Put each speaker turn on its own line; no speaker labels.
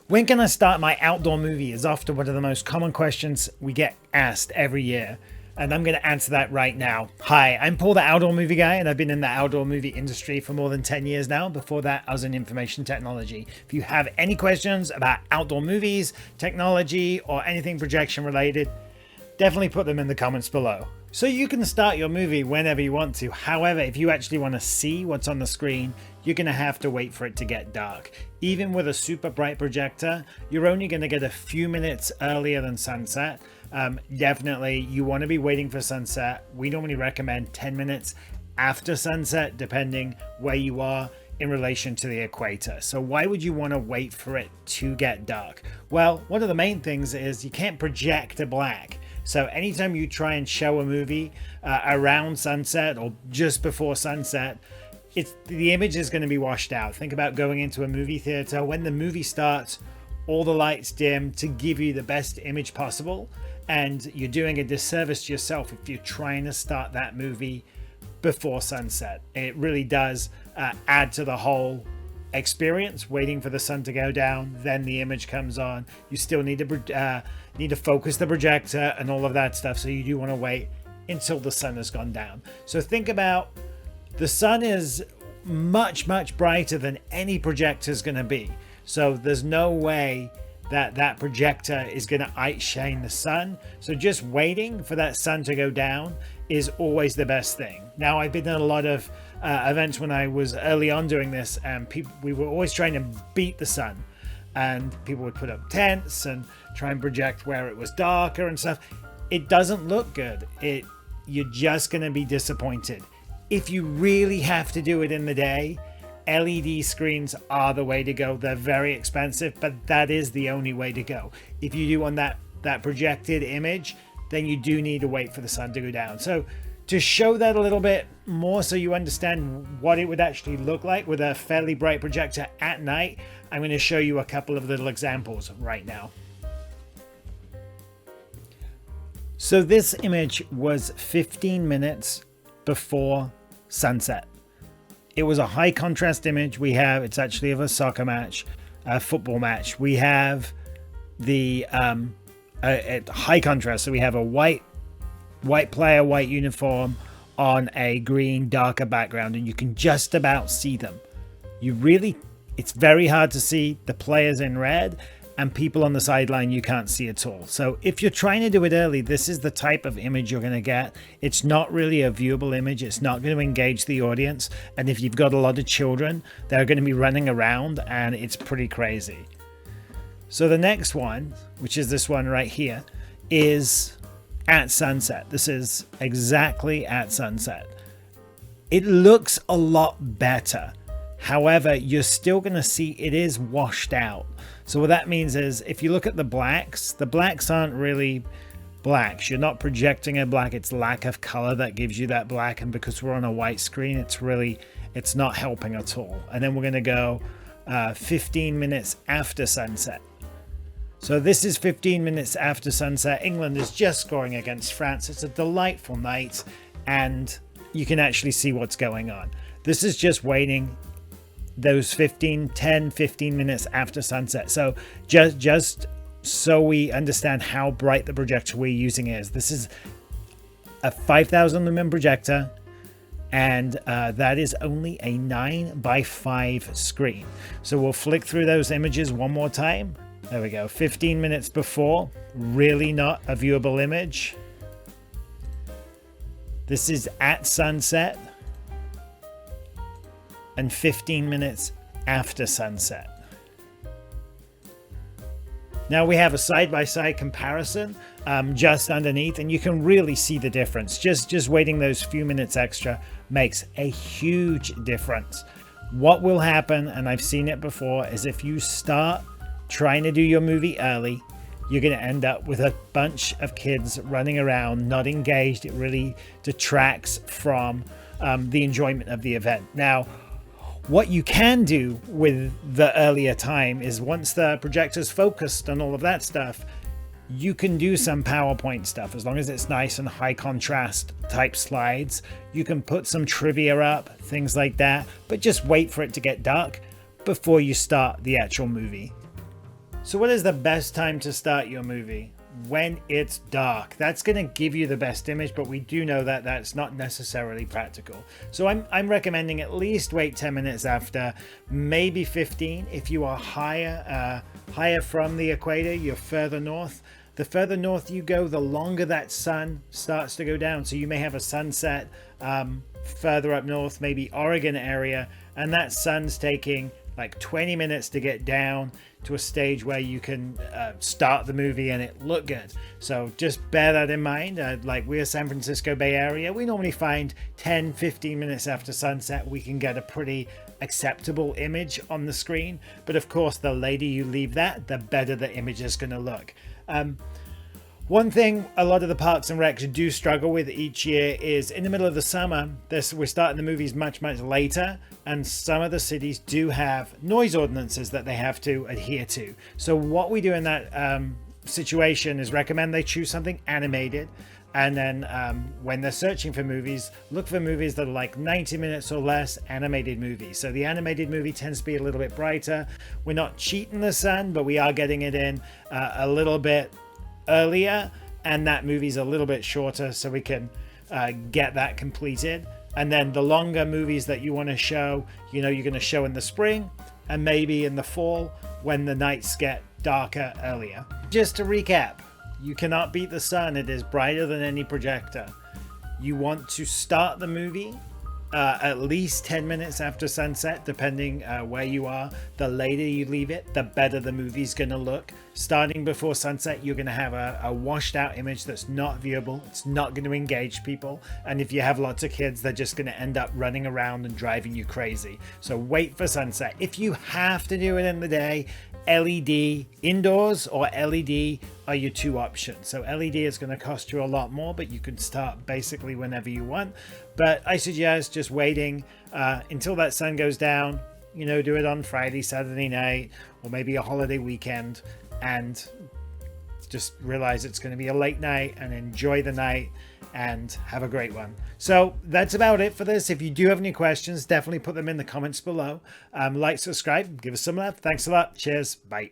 When can I start my outdoor movie is often one of the most common questions we get asked every year. And I'm going to answer that right now. Hi, I'm Paul, the outdoor movie guy, and I've been in the outdoor movie industry for more than 10 years now. Before that, I was in information technology. If you have any questions about outdoor movies, technology, or anything projection related, definitely put them in the comments below. So you can start your movie whenever you want to. However, if you actually want to see what's on the screen, you're going to have to wait for it to get dark. Even with a super bright projector, you're only going to get a few minutes earlier than sunset. Definitely, you want to be waiting for sunset. We normally recommend 10 minutes after sunset, depending where you are in relation to the equator. So why would you want to wait for it to get dark? Well, one of the main things is you can't project to black. So anytime you try and show a movie around sunset or just before sunset, the image is going to be washed out. Think about going into a movie theater. When the movie starts, all the lights dim to give you the best image possible. And you're doing a disservice to yourself if you're trying to start that movie before sunset. It really does add to the whole experience, waiting for the sun to go down, then the image comes on. You still need to focus the projector and all of that stuff. So you do want to wait until the sun has gone down. So think about the sun is much brighter than any projector is going to be. So there's no way that projector is going to outshine the sun. So just waiting for that sun to go down is always the best thing. Now, I've been in a lot of events when I was early on doing this, and we were always trying to beat the sun, and people would put up tents and try and project where it was darker and stuff. It doesn't look good. You're just going to be disappointed. If you really have to do it in the day, LED screens are the way to go. They're very expensive, but that is the only way to go. If you do want that projected image, then you do need to wait for the sun to go down. So to show that a little bit more so you understand what it would actually look like with a fairly bright projector at night, I'm going to show you a couple of little examples right now. So this image was 15 minutes before sunset. It was a high contrast image. It's actually of a soccer match, a football match. We have the high contrast. So we have a white player, white uniform on a green, darker background, and you can just about see them. It's very hard to see the players in red, and people on the sideline you can't see at all. So if you're trying to do it early, this is the type of image you're going to get. It's not really a viewable image. It's not going to engage the audience. And if you've got a lot of children, they're going to be running around, and it's pretty crazy. So the next one, which is this one right here, is at sunset. This is exactly at sunset. It looks a lot better. However, you're still going to see it is washed out. So what that means is if you look at the blacks aren't really blacks. You're not projecting a black. It's lack of color that gives you that black. And because we're on a white screen, it's not helping at all. And then we're going to go 15 minutes after sunset. So this is 15 minutes after sunset. England is just scoring against France. It's a delightful night, and you can actually see what's going on. This is just waiting those 10, 15 minutes after sunset. So just so we understand how bright the projector we're using is. This is a 5,000 lumen projector, and that is only a 9:5 screen. So we'll flick through those images one more time. There we go. 15 minutes before, really not a viewable image. This is at sunset, and 15 minutes after sunset. Now we have a side-by-side comparison just underneath, and you can really see the difference. Just waiting those few minutes extra makes a huge difference. What will happen, and I've seen it before, is if you start trying to do your movie early, you're going to end up with a bunch of kids running around, not engaged. It really detracts from the enjoyment of the event. Now, what you can do with the earlier time is once the projector's focused and all of that stuff, you can do some PowerPoint stuff as long as it's nice and high contrast type slides. You can put some trivia up, things like that, but just wait for it to get dark before you start the actual movie. So what is the best time to start your movie? When it's dark. That's going to give you the best image, but we do know that that's not necessarily practical. So I'm recommending at least wait 10 minutes after, maybe 15 if you are higher from the equator, you're further north. The further north you go, the longer that sun starts to go down. So you may have a sunset further up north, maybe Oregon area, and that sun's taking like 20 minutes to get down to a stage where you can start the movie and it look good. So just bear that in mind. Like we're San Francisco Bay Area, we normally find 10-15 minutes after sunset we can get a pretty acceptable image on the screen, but of course the later you leave that, the better the image is going to look. One thing a lot of the parks and recs do struggle with each year is in the middle of the summer, we're starting the movies much later, and some of the cities do have noise ordinances that they have to adhere to. So what we do in that situation is recommend they choose something animated, and then when they're searching for movies, look for movies that are like 90 minutes or less, animated movies. So the animated movie tends to be a little bit brighter. We're not cheating the sun, but we are getting it in a little bit earlier, and that movie's a little bit shorter, so we can get that completed. And then the longer movies that you want to show, you know, you're going to show in the spring and maybe in the fall when the nights get darker earlier. Just to recap, you cannot beat the sun. It is brighter than any projector. You want to start the movie at least 10 minutes after sunset, depending where you are. The later you leave it, the better the movie's going to look. Starting before sunset, you're going to have a washed out image that's not viewable. It's not going to engage people. And if you have lots of kids, they're just going to end up running around and driving you crazy. So wait for sunset. If you have to do it in the day, LED indoors or LED are your two options. So LED is going to cost you a lot more, but you can start basically whenever you want. But I suggest just waiting until that sun goes down. You know, do it on Friday, Saturday night, or maybe a holiday weekend, and just realize it's going to be a late night and enjoy the night and have a great one. So that's about it for this. If you do have any questions, definitely put them in the comments below. Like, subscribe, give us some love. Thanks a lot. Cheers. Bye.